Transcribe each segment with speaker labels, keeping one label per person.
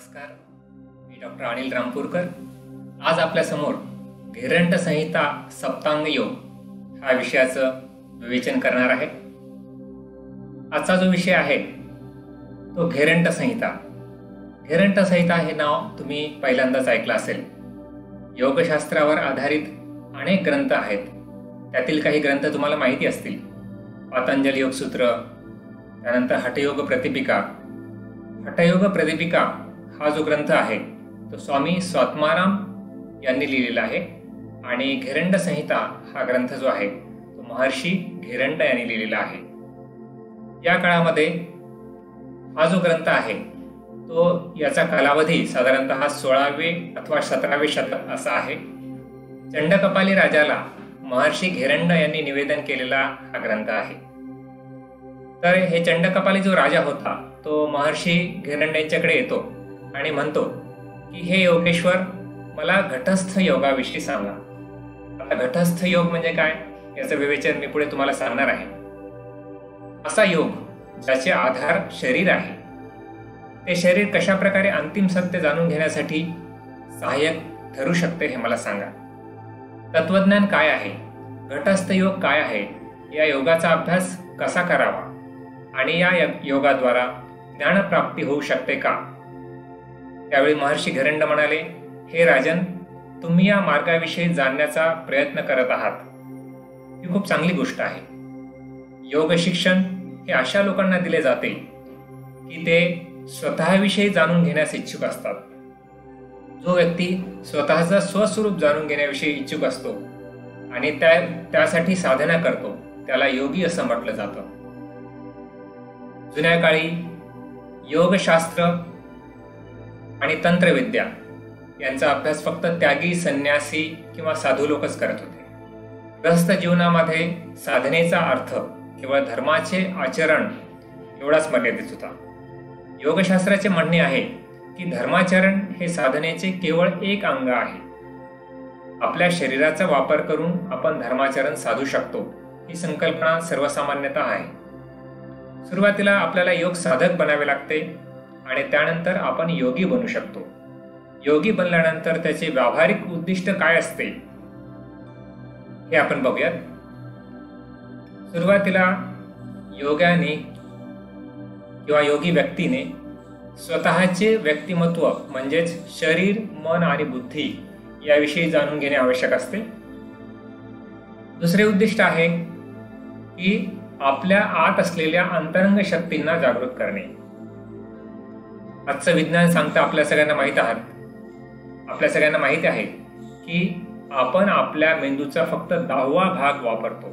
Speaker 1: नमस्कार, मी डॉक्टर अनिल रामपूरकर. आज आपल्यासमोर घेरंट संहिता सप्तांग योग हा विषयाचं विवेचन करणार आहे. आजचा जो विषय आहे तो घेरंट संहिता. घेरंट संहिता हे नाव तुम्ही पहिल्यांदाच ऐकलं असेल. योगशास्त्रावर आधारित अनेक ग्रंथ आहेत. त्यातील काही ग्रंथ तुम्हाला माहिती असतील. पातंजली योगसूत्र, त्यानंतर हठयोग प्रतिपिका. हठयोग प्रतिपिका हा जो ग्रंथ आहे तो स्वामी स्वात्माराम यांनी लिहिलेला आहे आणि घेरंट संहिता हा ग्रंथ जो आहे तो महर्षी घेरंट यांनी लिहिलेला आहे. या काळामध्ये हा जो ग्रंथ आहे तो याचा कालावधी साधारणतः 16वे अथवा 17वे शतक असा आहे. चंडकपाली राजाला महर्षी घेरंट यांनी निवेदन केलेला हा ग्रंथ आहे. तर हे चंडकपाली जो राजा होता तो महर्षी घेरंट यांच्याकडे येतो आणि म्हणतो की हे योगेश्वर, मला घटस्थ योगाविषयी सांगा. आता घटस्थ योग म्हणजे काय याचं विवेचन मी पुढे तुम्हाला सांगणार आहे. असा योग ज्याचे आधार शरीर आहे, ते शरीर कशा प्रकारे अंतिम सत्य जाणून घेण्यासाठी सहाय्यक ठरू शकते हे मला सांगा. तत्वज्ञान काय आहे, घटस्थ योग काय आहे, या योगाचा अभ्यास कसा करावा आणि या योगाद्वारा ज्ञानप्राप्ती होऊ शकते का. त्यावेळी महर्षी घेरंट म्हणाले, हे राजन, तुम्ही या मार्गाविषयी जाणण्याचा प्रयत्न करत आहात, ही खूप चांगली गोष्ट आहे. योग शिक्षण हे अशा लोकांना दिले जाते की ते स्वतःविषयी जाणून घेण्यास इच्छुक असतात. जो व्यक्ती स्वतःचा स्वस्वरूप जाणून घेण्याविषयी इच्छुक असतो आणि त्यासाठी साधना करतो त्याला योगी असं म्हटलं जातं. जुन्या काळी योगशास्त्र आणि तंत्रविद्या यांचा अभ्यास फक्त त्यागी, संन्यासी किंवा साधू लोकच करत होते. गृहस्थ जीवनामध्ये साधनेचा अर्थ केवळ धर्माचे आचरण एवढाच मर्यादित होता. योगशास्त्राचे म्हणणे आहे की धर्माचरण हे साधनेचे केवळ एक अंग आहे. आपल्या शरीराचा वापर करून आपण धर्माचरण साधू शकतो, ही संकल्पना सर्वसामान्यतः आहे. सुरुवातीला आपल्याला योग साधक बनावे लागते आणि त्यानंतर आपण योगी बनू शकतो. योगी बनल्यानंतर त्याचे व्यावहारिक उद्दिष्ट काय असते हे आपण बघूयात. सुरुवातीला योगाने किंवा योगी व्यक्तीने स्वतःचे व्यक्तिमत्व म्हणजेच शरीर, मन आणि बुद्धी याविषयी जाणून घेणे आवश्यक असते. दुसरे उद्दिष्ट आहे की आपल्या आत असलेल्या अंतरंग शक्तींना जागृत करणे. आजचं विज्ञान सांगतं, आपल्या सगळ्यांना माहिती आहे की आपण आपल्या मेंदूचा फक्त 10वा भाग वापरतो,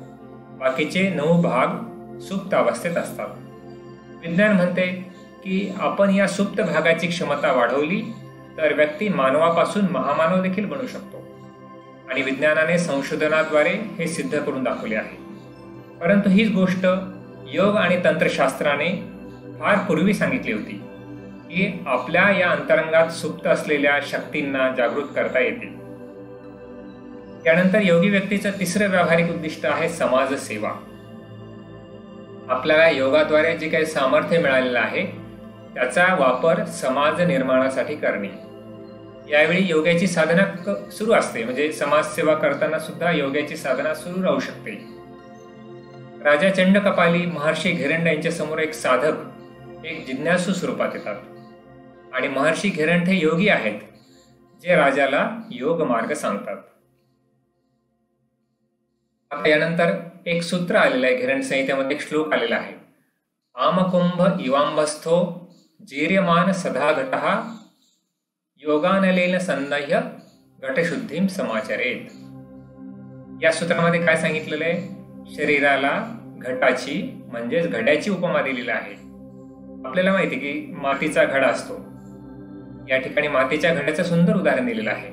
Speaker 1: बाकीचे 9 भाग सुप्त अवस्थेत असतात. विज्ञान म्हणते की आपण या सुप्त भागाची क्षमता वाढवली तर व्यक्ती मानवापासून महामानव देखील बनू शकतो आणि विज्ञानाने संशोधनाद्वारे हे सिद्ध करून दाखवले आहे. परंतु हीच गोष्ट योग आणि तंत्रशास्त्राने फार पूर्वी सांगितली होती की आपल्या या अंतरंगात सुप्त असलेल्या शक्तींना जागृत करता येते. त्यानंतर योगी व्यक्तीचं तिसरं व्यावहारिक उद्दिष्ट आहे समाजसेवा. आपल्याला योगाद्वारे जे काही सामर्थ्य मिळालेलं आहे त्याचा वापर समाज निर्माणासाठी करणे. यावेळी योगाची साधना सुरू असते, म्हणजे समाजसेवा करताना सुद्धा योगाची साधना सुरू राहू शकते. राजा चंडकपाली महर्षी घेरंट यांच्या समोर एक साधक, एक जिज्ञासू स्वरूपात येतात आणि महर्षी घेरंट हे योगी आहेत जे राजाला योग मार्ग सांगतात. आता यानंतर एक सूत्र आलेलं आहे. घेरंट संहितेमध्ये एक श्लोक आलेला आहे. आमकुंभ इवांबस्थो जीर्यमान सदा घटः योगानलेन सन्नह्य घटशुद्धीम समाचरेत. या सूत्रामध्ये काय सांगितलेलं आहे? शरीराला घटाची म्हणजेच घड्याची उपमा दिलेली आहे. आपल्याला माहिती की मातीचा घडा असतो. या ठिकाणी मातीच्या घड्याचं सुंदर उदाहरण दिलेलं आहे.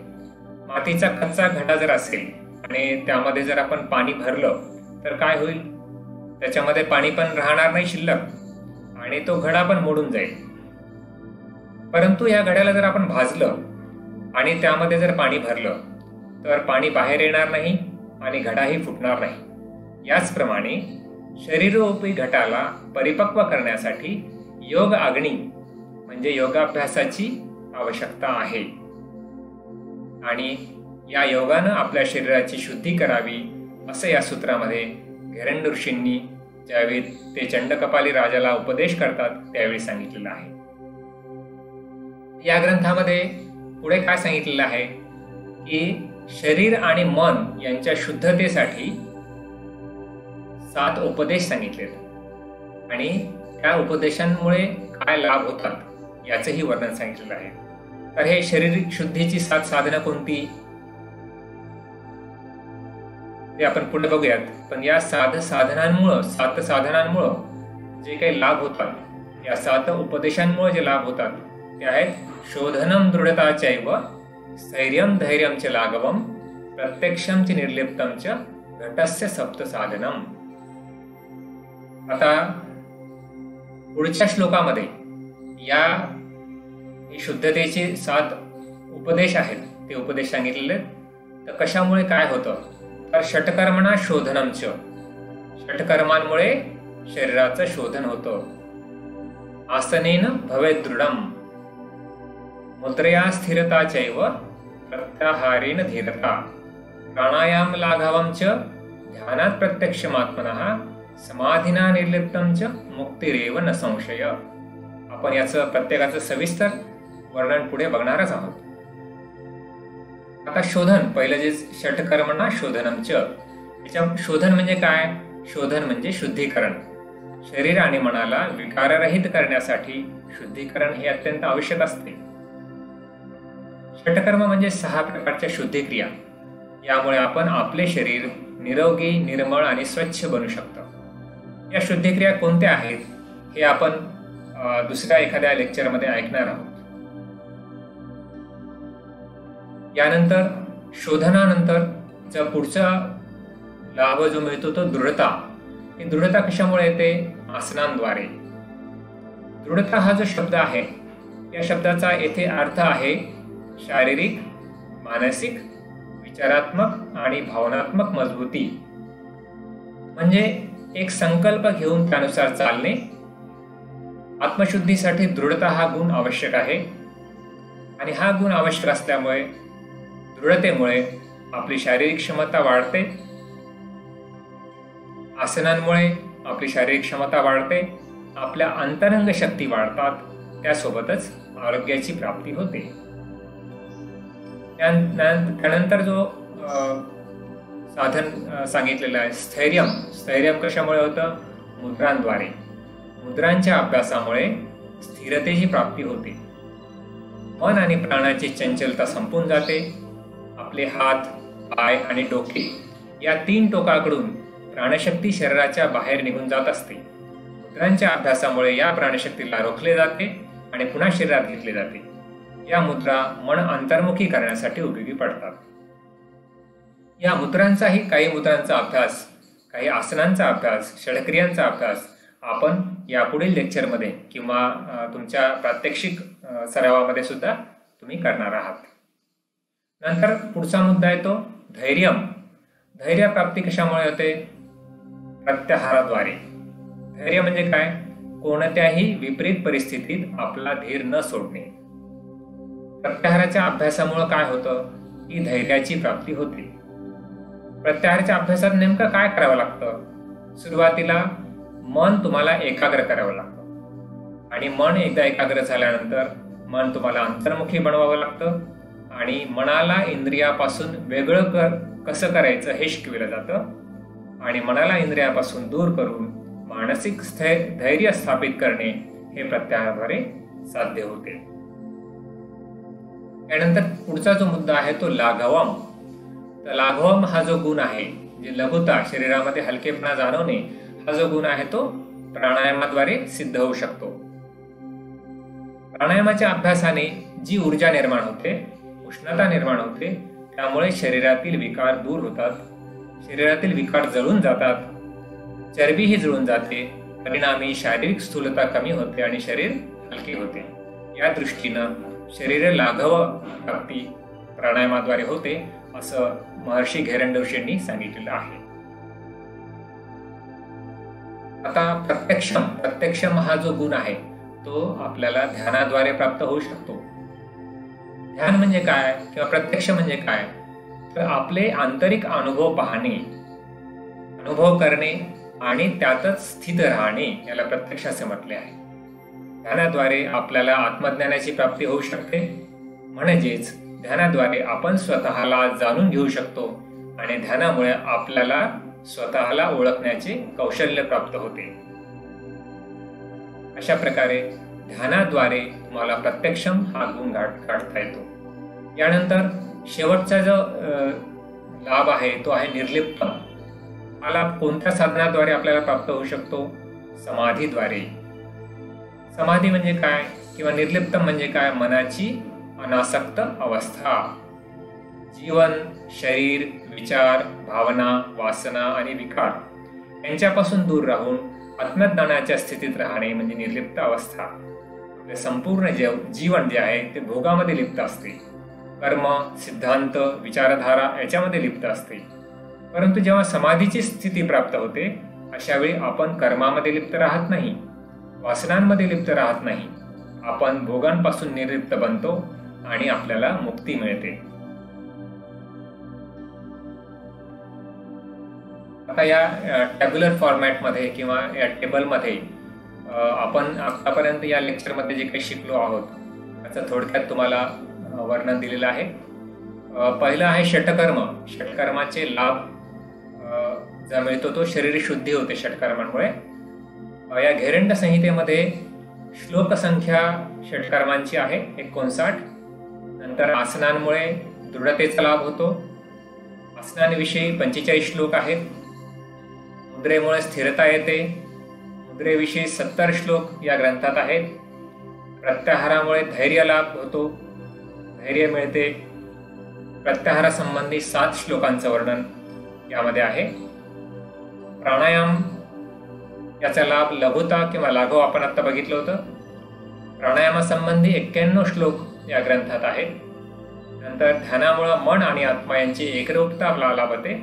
Speaker 1: मातीचा कच्चा घडा जर असेल आणि त्यामध्ये जर आपण पाणी भरलं तर काय होईल? त्याच्यामध्ये पाणी पण राहणार नाही शिल्लक आणि तो घडा पण मोडून जाईल. परंतु या घड्याला जर आपण भाजलं आणि त्यामध्ये जर पाणी भरलं तर पाणी बाहेर येणार नाही आणि घडाही फुटणार नाही. याचप्रमाणे शरीरोपी घटाला परिपक्व करण्यासाठी योग अग्नी म्हणजे योगाभ्यासाची आवश्यकता आहे आणि या योगानं आपल्या शरीराची शुद्धी करावी असं या सूत्रामध्ये घेरंड ऋषींनी ज्यावेळी ते चंडकपाली राजाला उपदेश करतात त्यावेळी सांगितलेलं आहे. या ग्रंथामध्ये पुढे काय सांगितलेलं आहे की शरीर आणि मन यांच्या शुद्धतेसाठी 7 उपदेश सांगितलेत आणि त्या उपदेशांमुळे काय लाभ होतात याचंही वर्णन सांगितलेलं आहे. तर हे शारीरिक शुद्धीची 7 साधनं कोणती ते आपण पुढे बघूयात. पण या 7 साधनांमुळं जे काही लाभ होतात, या 7 उपदेशांमुळे जे लाभ होतात ते आहेत शोधनम दृढताचैव स्थैर्यम धैर्यम च लाघवम प्रत्यक्षम च निर्लिप्तम च घटस्य सप्त साधनम. आता पुढच्या श्लोकामध्ये या शुद्धतेचे 7 उपदेश आहेत ते उपदेश सांगितलेले. तर कशामुळे काय होतं तर षटकर्मणा शोधनमच, षटकर्मांमुळे शरीराचं शोधन होतं. आसनेन भवेत् दृढम मुद्रया स्थिरताचैव प्रत्याहारेण धीरता प्राणायाम लाघवं च ध्यानात प्रत्यक्षमात्मनः समाधिना निर्लिप्तं च मुक्तिरेव न संशय. आपण याचं प्रत्येकाचं सविस्तर वर्णन पुढे बघणारच आहोत. आता शोधन, पहिलं जे षटकर्मणा शोधनम च, याच्या शोधन म्हणजे काय? शोधन म्हणजे शुद्धीकरण. शरीर आणि मनाला विकाररहित करण्यासाठी शुद्धीकरण हे अत्यंत आवश्यक असते. षटकर्म म्हणजे 6 प्रकारच्या शुद्धिक्रिया. यामुळे आपण आपले शरीर निरोगी, निर्मळ आणि स्वच्छ बनू शकतो. या शुद्धिक्रिया कोणत्या आहेत हे आपण दुसऱ्या एखाद्या लेक्चरमध्ये ऐकणार आहोत. यानंतर शोधनानंतर पुढचा लाभ जो मिळतो तो दृढता. ही दृढता कशामुळे येते? आसनांद्वारे. दृढता हा जो शब्द आहे या शब्दाचा येथे अर्थ आहे शारीरिक, मानसिक, विचारात्मक आणि भावनात्मक मजबूती. म्हणजे एक संकल्प घेऊन त्यानुसार चालणे. आत्मशुद्धीसाठी दृढता हा गुण आवश्यक आहे आणि हा गुण आवश्यक असल्यामुळे दृढतेमुळे आपली शारीरिक क्षमता वाढते. आसनांमुळे आपली शारीरिक क्षमता वाढते, आपल्या अंतरंग शक्ती वाढतात, त्यासोबतच आरोग्याची प्राप्ती होते. त्यानंतर जो साधन सांगितलेलं आहे स्थैर्यम. स्थैर्यम कशामुळे होतं? मुद्रांद्वारे. मुद्रांच्या अभ्यासामुळे स्थिरतेची प्राप्ती होते. मन आणि प्राणाची चंचलता संपून जाते. आपले हात, पाय आणि डोके या 3 टोकाकडून प्राणशक्ती शरीराच्या बाहेर निघून जात असते. मुद्रांच्या अभ्यासामुळे या प्राणशक्तीला रोखले जाते आणि पुन्हा शरीरात घेतले जाते. या मुद्रा मन अंतर्मुखी करण्यासाठी उपयोगी पडतात. या मुद्रांचाही, काही मुद्रांचा अभ्यास, काही आसनांचा अभ्यास, षडक्रियांचा अभ्यास आपण यापुढील लेक्चरमध्ये किंवा तुमच्या प्रात्यक्षिक सरावामध्ये सुद्धा तुम्ही करणार आहात. नंतर पुढचा मुद्दा येतो धैर्यम. धैर्य प्राप्ती कशामुळे होते? प्रत्याहाराद्वारे. धैर्य म्हणजे काय? कोणत्याही विपरीत परिस्थितीत आपला धीर न सोडणे. प्रत्याहाराच्या अभ्यासामुळे काय होतं की धैर्याची प्राप्ती होते. प्रत्याहाराच्या अभ्यासात नेमकं काय करावं लागतं? सुरुवातीला मन तुम्हाला एकाग्र करावं लागतं आणि मन एकदा एकाग्र झाल्यानंतर मन तुम्हाला अंतर्मुखी बनवावं लागतं आणि मनाला इंद्रियापासून वेगळं कसं करायचं हे शिकविलं जातं आणि मनाला इंद्रियापासून दूर करून मानसिक धैर्य स्थापित करणे हे प्रत्याहाराद्वारे साध्य होते. त्यानंतर पुढचा जो मुद्दा आहे तो लाघवम. तर लाघवम हा जो गुण आहे, जे लघुता, शरीरामध्ये हलकेपणा जाणवणे, हा जो गुण आहे तो प्राणायामाद्वारे सिद्ध होऊ शकतो. प्राणायामाच्या अभ्यासाने जी ऊर्जा निर्माण होते, उष्णता निर्माण होते, त्यामुळे शरीरातील विकार दूर होतात, शरीरातील विकार जळून जातात, चरबीही जळून जाते, परिणामी शारीरिक स्थूलता कमी होते आणि शरीर हलके होते. या दृष्टीनं शरीर लाघव प्राप्ती प्राणायामाद्वारे होते असं महर्षी घेरंड ऋषींनी सांगितलेलं आहे. आता प्रत्यक्षम हा जो गुण आहे तो आपल्याला ध्यानाद्वारे प्राप्त होऊ शकतो. ध्यान म्हणजे काय किंवा प्रत्यक्ष म्हणजे काय, तर आपले आंतरिक अनुभव पाहणे, अनुभव करणे आणि त्यातच स्थित राहणे याला प्रत्यक्ष असे म्हटले आहे. ध्यानाद्वारे आपल्याला आत्मज्ञानाची प्राप्ती होऊ शकते. म्हणजेच ध्यानाद्वारे आपण स्वतःला जाणून घेऊ शकतो आणि ध्यानामुळे आपल्याला स्वतःला ओळखण्याचे कौशल्य प्राप्त होते. अशा प्रकारे ध्यानाद्वारे तुम्हाला प्रत्यक्षम हा गुण गाठता येतो. यानंतर शेवटचा जो लाभ आहे तो आहे निर्लिप्त. हा लाभ कोणत्या साधनाद्वारे आपल्याला प्राप्त होऊ शकतो? समाधीद्वारे. समाधी म्हणजे काय किंवा निर्लिप्त म्हणजे काय? मनाची अनासक्त अवस्था. जीवन, शरीर, विचार, भावना, वासना आणि विकार यांच्यापासून दूर राहून आत्मज्ञानाच्या स्थितीत राहणे म्हणजे निर्लिप्त अवस्था. आपले संपूर्ण जीवन जे आहे ते भोगामध्ये लिप्त असते. कर्म, सिद्धांत, विचारधारा याच्यामध्ये लिप्त असते. परंतु जेव्हा समाधीची स्थिती प्राप्त होते अशा वेळी आपण कर्मामध्ये लिप्त राहत नाही, वासनांमध्ये लिप्त राहत नाही. आपण भोगांपासून निर्लिप्त बनतो आणि आपल्याला मुक्ती मिळते. आता या टॅब्युलर फॉर्मॅटमध्ये किंवा या टेबलमध्ये आपण आतापर्यंत या लेक्चरमध्ये जे काही शिकलो आहोत त्याचं थोडक्यात तुम्हाला वर्णन दिलेलं आहे. पहिलं आहे षटकर्म. षटकर्माचे लाभ जो मिळतो तो शरीर शुद्धी होते षटकर्मांमुळे. या घेरंड संहितेमध्ये श्लोक संख्या षटकर्मांची आहे 59. नंतर आसनांमुळे दृढतेचा लाभ होतो. आसनांविषयी 45 श्लोक आहेत. मुद्रेमुळे स्थिरता येते. मुद्रेविषयी 70 श्लोक या ग्रंथात आहेत. प्रत्याहारामुळे धैर्य लाभ होतो, धैर्य मिळते. प्रत्याहारासंबंधी 7 श्लोकांचं वर्णन यामध्ये आहे. प्राणायाम याचा लाभ लघुता किंवा लाघव आपण आता बघितलं होतं. प्राणायामासंबंधी 91 श्लोक या ग्रंथात आहेत. नंतर ध्यानामुळे मन आणि आत्मा यांची एकरूपता लाभते.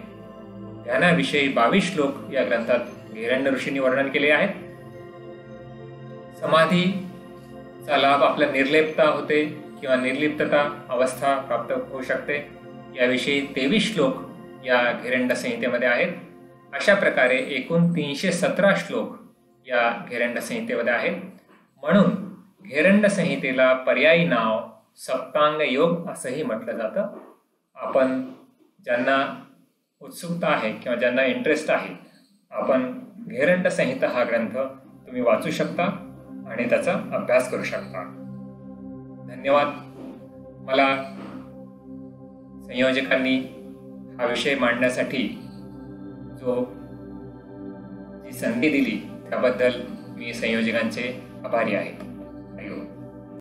Speaker 1: ध्यानाविषयी 22 श्लोक या ग्रंथात घेरंड ऋषींनी वर्णन केले आहेत. समाधीचा लाभ आपल्या निर्लिप्तता होते किंवा निर्लिप्तता अवस्था प्राप्त होऊ शकते. याविषयी 23 श्लोक या घेरंड संहितेमध्ये आहेत. अशा प्रकारे एकूण 317 श्लोक या घेरंड संहितेमध्ये आहेत. म्हणून घेरंड संहितेला पर्यायी नाव सप्तांग योग असंही म्हटलं जातं. आपण ज्यांना उत्सुकता आहे किंवा ज्यांना इंटरेस्ट आहे आपण घेरंड संहिता हा ग्रंथ तुम्ही वाचू शकता आणि त्याचा अभ्यास करू शकता. धन्यवाद. मला संयोजकांनी हा विषय मांडण्यासाठी जी संधी दिली त्याबद्दल मी संयोजकांचे आभारी आहे.